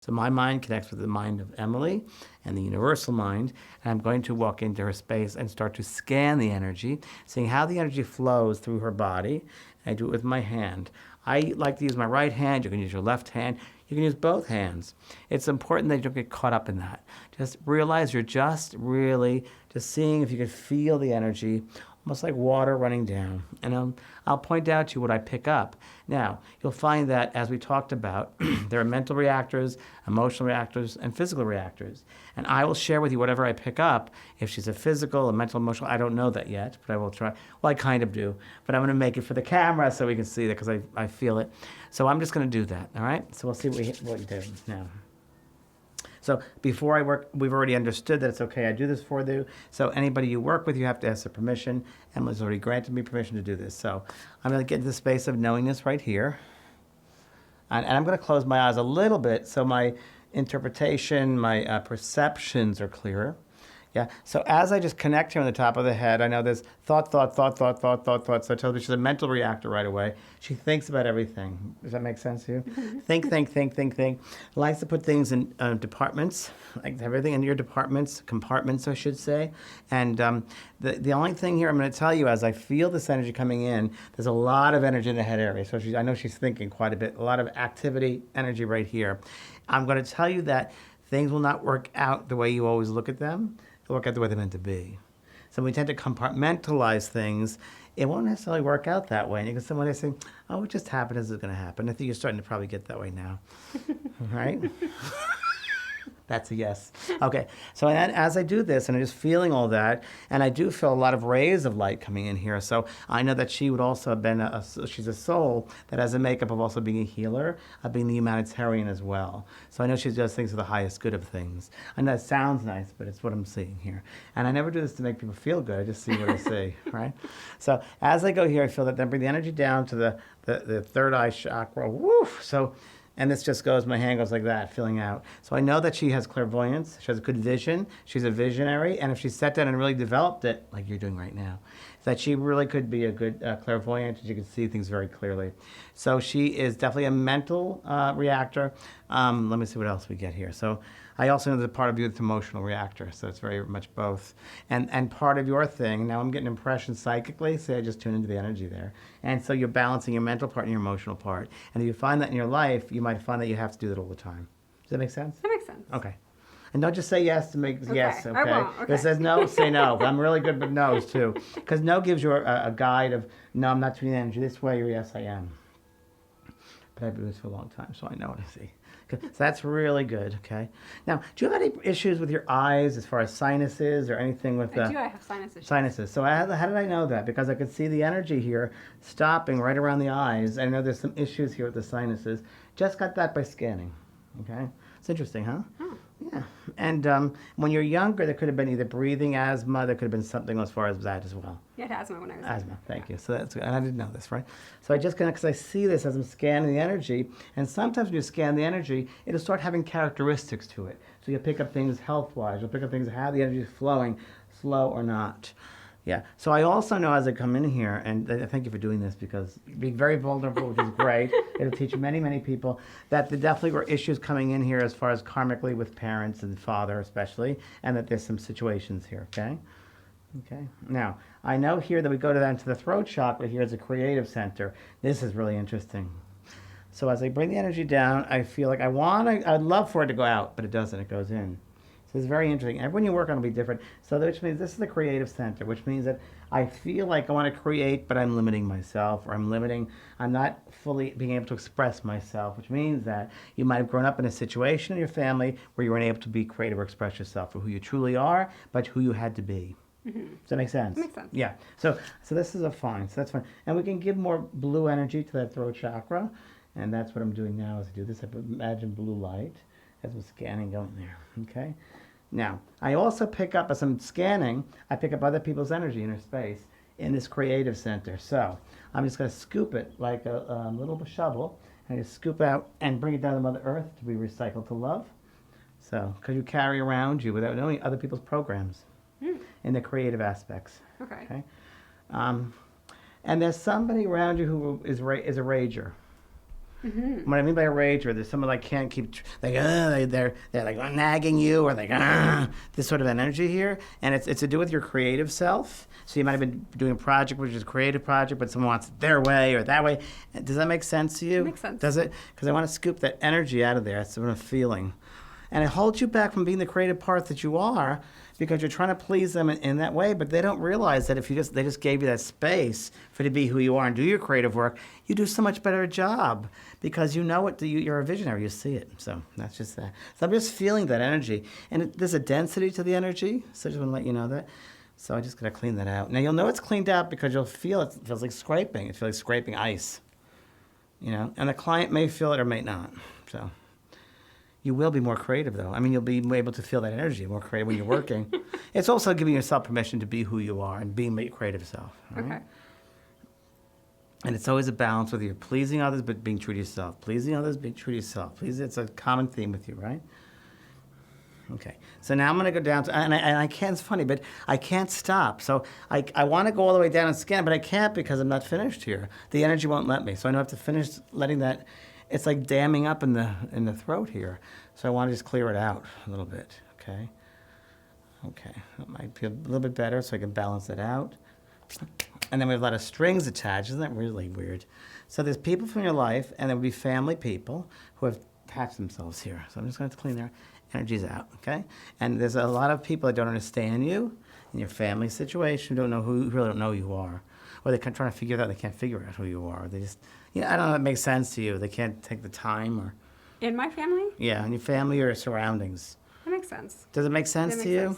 So my mind connects with the mind of Emily and the universal mind, and I'm going to walk into her space and start to scan the energy, seeing how the energy flows through her body. I do it with my hand. I like to use my right hand. You can use your left hand. You can use both hands. It's important that you don't get caught up in that. Just realize you're just really just seeing if you can feel the energy, almost like water running down. And I'll point out to you what I pick up. Now, you'll find that, as we talked about, there are mental reactors, emotional reactors, and physical reactors. And I will share with you whatever I pick up. If she's a physical, a mental, emotional, I don't know that yet, but I will try. Well, I kind of do. But I'm going to make it for the camera so we can see that because I feel it. So I'm just going to do that, all right? So we'll see what we do now. So before I work, we've already understood that it's okay. I do this for you. So anybody you work with, you have to ask their permission. Emily's already granted me permission to do this. So I'm going to get into the space of knowingness right here. And I'm going to close my eyes a little bit so my interpretation, my perceptions are clearer. Yeah. So as I just connect here on the top of the head, I know there's thought. So it tells me she's a mental reactor right away. She thinks about everything. Does that make sense to you? Think. Likes to put things in departments, like everything in your departments, compartments, I should say. And the only thing here I'm going to tell you, as I feel this energy coming in, there's a lot of energy in the head area. So I know she's thinking quite a bit, a lot of activity, energy right here. I'm going to tell you that things will not work out the way you always look at them. Work out the way they're meant to be. So we tend to compartmentalize things. It won't necessarily work out that way. And you can somebody say, oh, it just happened as it's going to happen. I think you're starting to probably get that way now. Right? That's a yes. Okay. So as I do this, and I'm just feeling all that, and I do feel a lot of rays of light coming in here. So I know that she would also have been she's a soul that has a makeup of also being a healer, of being the humanitarian as well. So I know she does things for the highest good of things. I know it sounds nice, but it's what I'm seeing here. And I never do this to make people feel good. I just see what I see, right? So as I go here, I feel that then bring the energy down to the third eye chakra. Woof! So. And this just goes, my hand goes like that, filling out. So I know that she has clairvoyance. She has a good vision. She's a visionary. And if she sat down and really developed it, like you're doing right now, that she really could be a good clairvoyant. She can see things very clearly. So she is definitely a mental reactor. Let me see what else we get here. So I also know that part of you is an emotional reactor. So it's very much both. And part of your thing, now I'm getting impressions psychically. So I just tune into the energy there. And so you're balancing your mental part and your emotional part. And if you find that in your life, you might find that you have to do that all the time. Does that make sense? That makes sense. Okay. And don't just say yes to make yes, okay? I won't. Okay. If it says no, say no. I'm really good with no's, too. Because no gives you a guide of, no, I'm not tuning energy this way, or yes, I am. But I've been doing this for a long time, so I know what I see. So that's really good, okay? Now, do you have any issues with your eyes as far as sinuses or anything with the... I have sinus issues. Sinuses. So how did I know that? Because I could see the energy here stopping right around the eyes. I know there's some issues here with the sinuses. Just got that by scanning, okay? It's interesting, huh? Oh. Yeah. And when you're younger, there could have been either breathing asthma, there could have been something as far as that as well. Yeah, I had asthma when I was Asthma, thank you. So that's good. And I didn't know this, right? So I just connect because I see this as I'm scanning the energy. And sometimes when you scan the energy, it'll start having characteristics to it. So you'll pick up things health-wise. You'll pick up things how the energy is flowing, slow or not. Yeah. So I also know as I come in here, and thank you for doing this because being very vulnerable, which is great. It'll teach many, many people that there definitely were issues coming in here as far as karmically with parents and father especially, and that there's some situations here, okay? Okay. Now, I know here that we go down to the throat chakra here as a creative center. This is really interesting. So as I bring the energy down, I feel like I'd love for it to go out, but it doesn't. It goes in. So it's very interesting. Everyone you work on will be different. So which means this is the creative center, which means that I feel like I want to create, but I'm limiting myself, or I'm not fully being able to express myself, which means that you might have grown up in a situation in your family where you weren't able to be creative or express yourself for who you truly are, but who you had to be. Mm-hmm. Does that make sense? That makes sense. Yeah. So this is fine. So that's fine. And we can give more blue energy to that throat chakra. And that's what I'm doing now as I do this. I imagine blue light as I'm scanning going there. Okay? Now, I also pick up, as I'm scanning, I pick up other people's energy in their space in this creative center. So I'm just going to scoop it like a little shovel. And I just scoop out and bring it down to Mother Earth to be recycled to love. So, because you carry around you without knowing other people's programs in the creative aspects. Okay. And there's somebody around you who is a rager. What I mean by a rager, there's someone like can't keep they're like nagging you or like this sort of an energy here, and it's to do with your creative self. So you might have been doing a project which is a creative project, but someone wants it their way or that way. Does that make sense to you? It makes sense. Does it? Because I want to scoop that energy out of there. That's what I'm feeling, and it holds you back from being the creative part that you are. Because you're trying to please them in that way, but they don't realize that if they just gave you that space for to be who you are and do your creative work, you do so much better a job because you know it. You're a visionary. You see it. So that's just that. So I'm just feeling that energy, and there's a density to the energy. So I just want to let you know that. So I just gotta clean that out. Now you'll know it's cleaned out because you'll feel it. It feels like scraping. It feels like scraping ice. And the client may feel it or may not. So. You will be more creative, though. I mean, you'll be able to feel that energy more creative when you're working. It's also giving yourself permission to be who you are and being your creative self. Right? Okay. And it's always a balance with you pleasing others but being true to yourself. Pleasing others, being true to yourself. It's a common theme with you, right? Okay. So now I'm going to go down to, and I can't, it's funny, but I can't stop. So I want to go all the way down and scan, but I can't because I'm not finished here. The energy won't let me. So I know I have to finish letting that. It's like damming up in the throat here. So I want to just clear it out a little bit, okay? Okay, that might feel a little bit better so I can balance it out. And then we have a lot of strings attached. Isn't that really weird? So there's people from your life, and there will be family people who have attached themselves here. So I'm just going to clean their energies out, okay? And there's a lot of people that don't understand you in your family situation, who really don't know who you are. Or they're trying to figure it out, they can't figure out who you are. They just, I don't know if that makes sense to you. They can't take the time or... In my family? Yeah, in your family or your surroundings. That makes sense. Does it make sense That to makes you?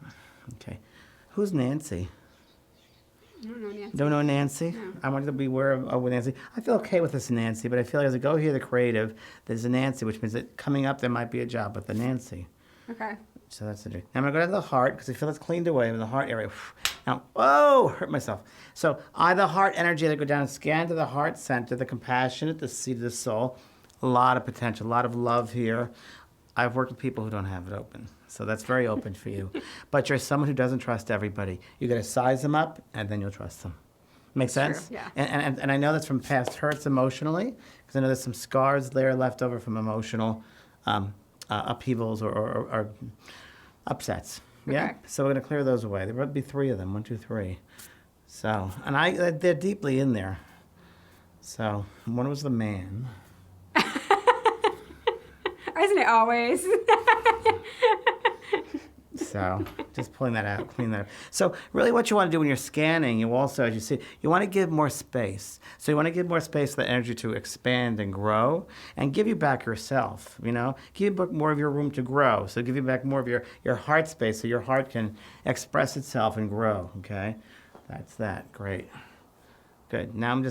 sense. Okay. Who's Nancy? I don't know Nancy. Don't know Nancy? No. I want you to be aware of Nancy. I feel okay with this Nancy, but I feel like as I go here, the creative, there's a Nancy, which means that coming up there might be a job with the Nancy. Okay. So that's the dream. Now I'm going to go to the heart because I feel it's cleaned away in the heart area. Now, whoa, hurt myself. So the heart energy, I go down and scan to the heart center, the compassionate, the seat of the soul. A lot of potential, a lot of love here. I've worked with people who don't have it open. So that's very open for you. But you're someone who doesn't trust everybody. You got to size them up, and then you'll trust them. Make sense? True, yeah. And I know that's from past hurts emotionally, because I know there's some scars there left over from emotional upheavals or upsets. Yeah? Okay. So we're going to clear those away. There would be 3 of them, 1, 2, 3. So, and they're deeply in there. So one was the man. Isn't it always? So just pulling that out, clean that up. So really what you want to do when you're scanning, you also, as you see, you want to give more space. So you want to give more space for the energy to expand and grow and give you back yourself, Give you back more of your room to grow. So give you back more of your heart space so your heart can express itself and grow, okay? That's that. Great. Good. Now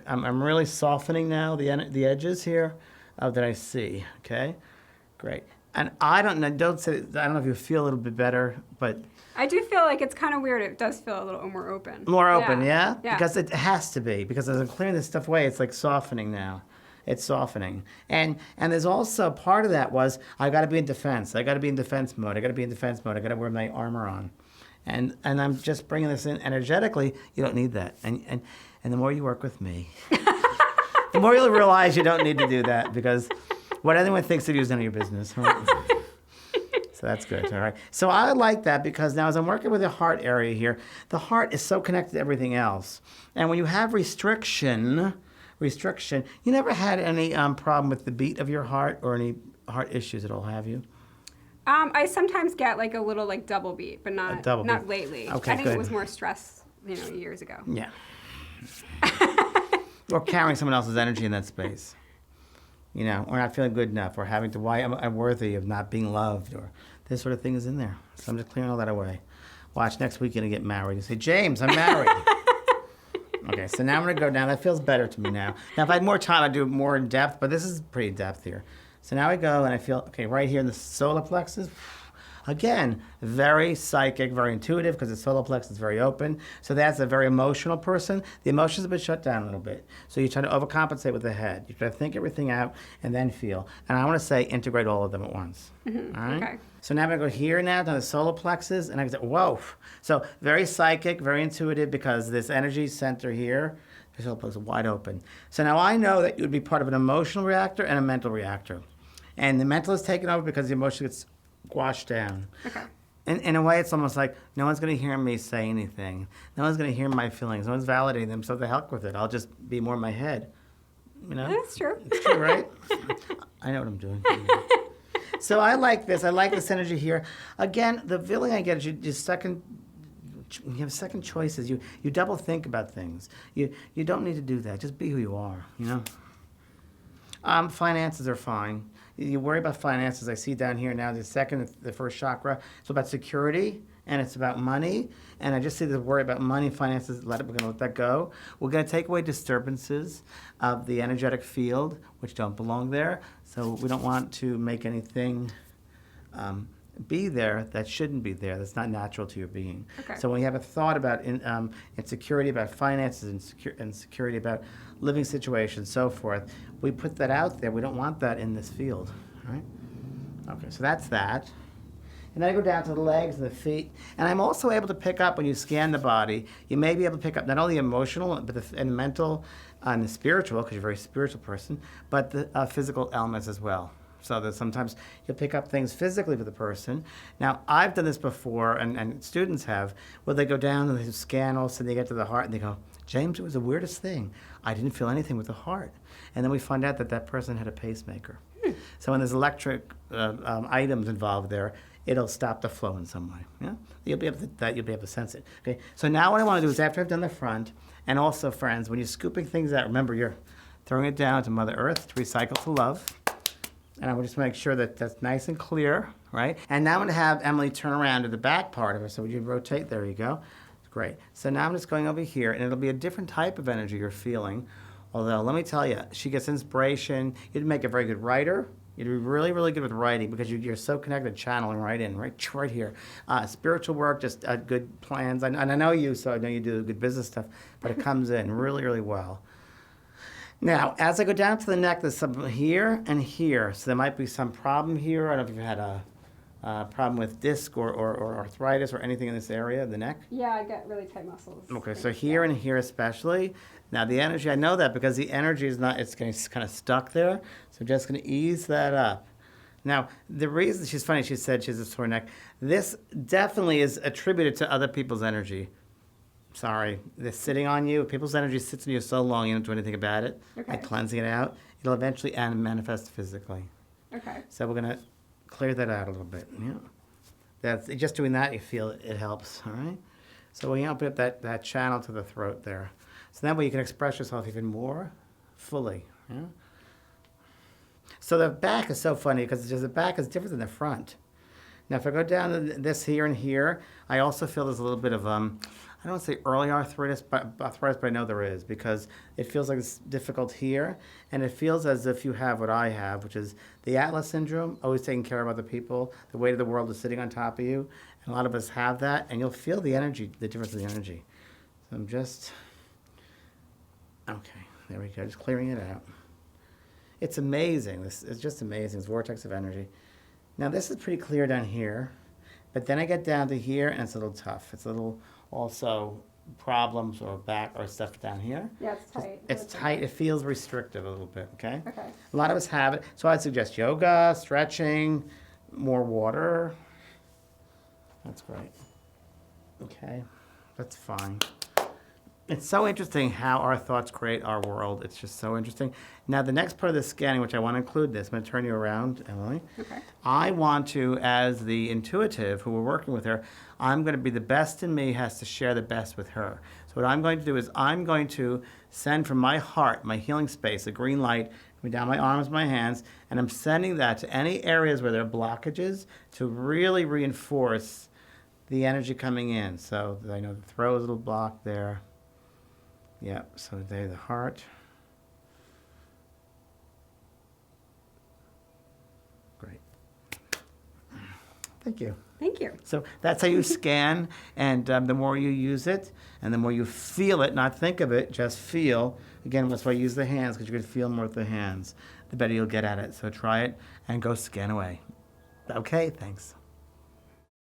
I'm really softening now the edges here that I see, okay? Great. And I don't know if you feel a little bit better, but... I do feel like it's kind of weird. It does feel a little more open. More open, yeah? Yeah. Because it has to be. Because as I'm clearing this stuff away, it's like softening now. It's softening. And there's also part of that was, I got to be in defense. I got to be in defense mode. I got to wear my armor on. And I'm just bringing this in energetically. You don't need that. And the more you work with me, the more you'll realize you don't need to do that because... What anyone thinks of you is none of your business. Right? So that's good, all right? So I like that because now as I'm working with the heart area here, the heart is so connected to everything else. And when you have restriction, you never had any problem with the beat of your heart or any heart issues at all, have you? I sometimes get like a little like double beat, but not lately. Okay, I think good. it was more stress, years ago. Yeah. Or carrying someone else's energy in that space. Or not feeling good enough, or having to, why I'm worthy of not being loved, or this sort of thing is in there. So I'm just clearing all that away. Watch, next week you're going to get married. You say, James, I'm married. Okay, so now I'm going to go down. That feels better to me now. Now, if I had more time, I'd do it more in depth, but this is pretty in depth here. So now I go and I feel, okay, right here in the solar plexus, again, very psychic, very intuitive, because the solar plexus is very open. So that's a very emotional person. The emotions have been shut down a little bit. So you try to overcompensate with the head. You try to think everything out and then feel. And I want to say integrate all of them at once. Mm-hmm. All right? Okay. So now I'm going to go here now to the solar plexus, and I can say, whoa. So very psychic, very intuitive, because this energy center here, His whole place is wide open. So now I know that you would be part of an emotional reactor and a mental reactor. And the mental is taken over because the emotion gets squashed down. Okay. In a way, it's almost like no one's going to hear me say anything. No one's going to hear my feelings. No one's validating them, so the heck with it. I'll just be more in my head. You know? That's true. It's true, right? I know what I'm doing. So I like this. I like this energy here. Again, the feeling I get is you have second choices. You double think about things. You don't need to do that. Just be who you are, you know? Finances are fine. You worry about finances. I see down here now the first chakra. It's about security and it's about money. And I just see the worry about money, finances. We're going to let that go. We're going to take away disturbances of the energetic field, which don't belong there. So we don't want to make anything be there that shouldn't be there. That's not natural to your being. Okay. So when you have a thought about insecurity about finances, insecurity about living situations, so forth, we put that out there. We don't want that in this field, right? Okay, so that's that. And then I go down to the legs and the feet. And I'm also able to pick up, when you scan the body, you may be able to pick up not only emotional, but and mental and the spiritual, because you're a very spiritual person, but the physical elements as well. So that sometimes you'll pick up things physically for the person. Now, I've done this before, and students have, where they go down and they scan also, and they get to the heart, and they go, James, it was the weirdest thing. I didn't feel anything with the heart. And then we find out that that person had a pacemaker. So when there's electric items involved there, it'll stop the flow in some way. Yeah, you'll be able to sense it. Okay. So now what I want to do is, after I've done the front, and also, friends, when you're scooping things out, remember you're throwing it down to Mother Earth to recycle to love. And I will just make sure that that's nice and clear, right? And now I'm going to have Emily turn around to the back part of her. So would you rotate? There you go. Great. So now I'm just going over here, and it'll be a different type of energy you're feeling. Although, let me tell you, she gets inspiration. You'd make a very good writer. You'd be really, really good with writing because you're so connected, channeling right here. Spiritual work, just good plans. And I know you, so I know you do good business stuff, but it comes in really, really well. Now, as I go down to the neck, there's some here and here. So there might be some problem here. I don't know if you've had a problem with disc or arthritis or anything in this area of the neck. Yeah, I get really tight muscles. Okay, so here and here especially. Now the energy, I know that because the energy is not, it's kind of stuck there. So I'm just going to ease that up. Now, the reason, she's funny, she said she has a sore neck. This definitely is attributed to other people's energy. Sorry, they're sitting on you. If people's energy sits on you so long, you don't do anything about it. Okay. Like cleansing it out, it'll eventually manifest physically. Okay. So we're going to clear that out a little bit. Yeah. That's just doing that, you feel it helps, all right? So we open up that channel to the throat there. So that way you can express yourself even more fully. Yeah? So the back is so funny because the back is different than the front. Now if I go down to this here and here, I also feel there's a little bit of, I don't want to say early arthritis, but I know there is because it feels like it's difficult here. And it feels as if you have what I have, which is the Atlas syndrome, always taking care of other people. The weight of the world is sitting on top of you. And a lot of us have that. And you'll feel the energy, the difference in the energy. So I'm just, okay, there we go. Just clearing it out. It's amazing. This is just amazing. It's a vortex of energy. Now this is pretty clear down here. But then I get down to here and it's a little tough. It's a little also problems or back or stuff down here. Yeah, it's tight. It's tight. It feels restrictive a little bit, okay? Okay. A lot of us have it. So I'd suggest yoga, stretching, more water. That's great. Okay, that's fine. It's so interesting how our thoughts create our world. It's just so interesting. Now, the next part of the scanning, which I want to include this, I'm going to turn you around, Emily. Okay. I want to, as the intuitive who we're working with her, I'm going to be the best in me has to share the best with her. So what I'm going to do is I'm going to send from my heart, my healing space, a green light coming down my arms, my hands, and I'm sending that to any areas where there are blockages to really reinforce the energy coming in. So I know the throat is a little blocked there. Yep, so there, the heart. Great. Thank you. Thank you. So that's how you scan, and the more you use it, and the more you feel it, not think of it, just feel. Again, that's why I use the hands, because you can feel more with the hands. The better you'll get at it. So try it, and go scan away. Okay, thanks.